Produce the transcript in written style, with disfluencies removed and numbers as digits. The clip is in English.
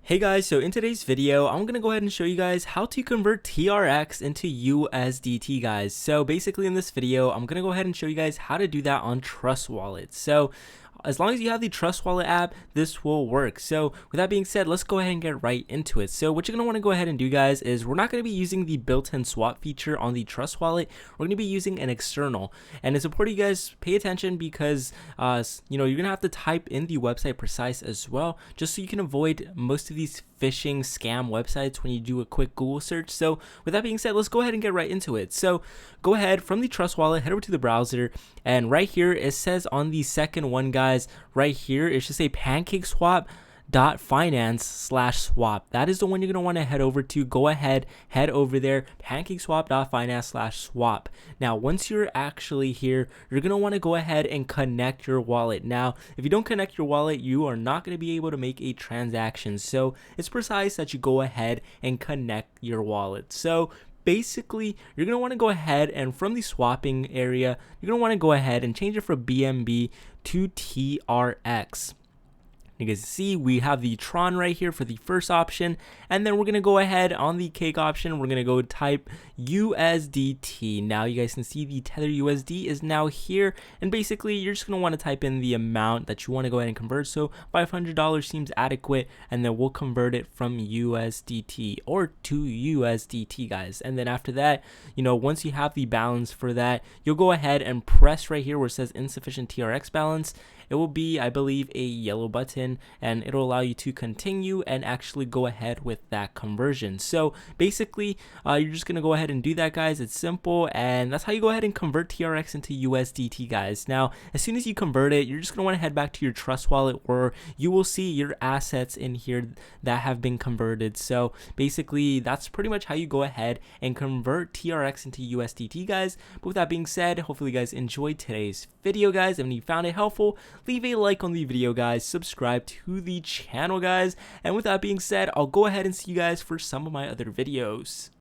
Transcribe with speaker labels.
Speaker 1: Hey guys, so in today's video, I'm going to go ahead and show you guys how to convert TRX into USDT, guys. So basically in this video, I'm going to go ahead and show you guys how to do that on Trust Wallet. So as long as you have the Trust Wallet app, this will work. So with that being said, let's go ahead and get right into it. So what you're going to want to go ahead and do, guys, is we're not going to be using the built-in swap feature on the Trust Wallet. We're going to be using an external. And it's important you guys pay attention because, you're going to have to type in the website precise as well, just so you can avoid most of these phishing scam websites when you do a quick Google search. So with that being said, let's go ahead and get right into it. So go ahead from the Trust Wallet, head over to the browser, and right here it says on the second one, guys, right here it should say pancakeswap.finance/swap. That is the one you're going to want to head over to. Go ahead, head over there, pancakeswap.finance/swap. Now once you're actually here, you're going to want to go ahead and connect your wallet. Now if you don't connect your wallet, you are not going to be able to make a transaction, so it's precise that you go ahead and connect your wallet. So basically, you're going to want to go ahead and from the swapping area, you're going to want to go ahead and change it from BNB to TRX. You guys see we have the Tron right here for the first option, and then we're gonna go ahead on the cake option. We're gonna go type USDT. Now you guys can see the Tether USD is now here, and basically you're just gonna want to type in the amount that you want to go ahead and convert. So $500 seems adequate, and then we'll convert it from USDT or to USDT, guys. And then after that, once you have the balance for that, you'll go ahead and press right here where it says insufficient TRX balance. It will be, I believe, a yellow button, and it'll allow you to continue and actually go ahead with that conversion. So basically, you're just going to go ahead and do that, guys. It's simple, and that's how you go ahead and convert TRX into USDT, guys. Now, as soon as you convert it, you're just going to want to head back to your Trust Wallet where you will see your assets in here that have been converted. So basically, that's pretty much how you go ahead and convert TRX into USDT, guys. But with that being said, hopefully you guys enjoyed today's video, guys, and you found it helpful. Leave a like on the video, guys, subscribe to the channel, guys, and with that being said, I'll go ahead and see you guys for some of my other videos.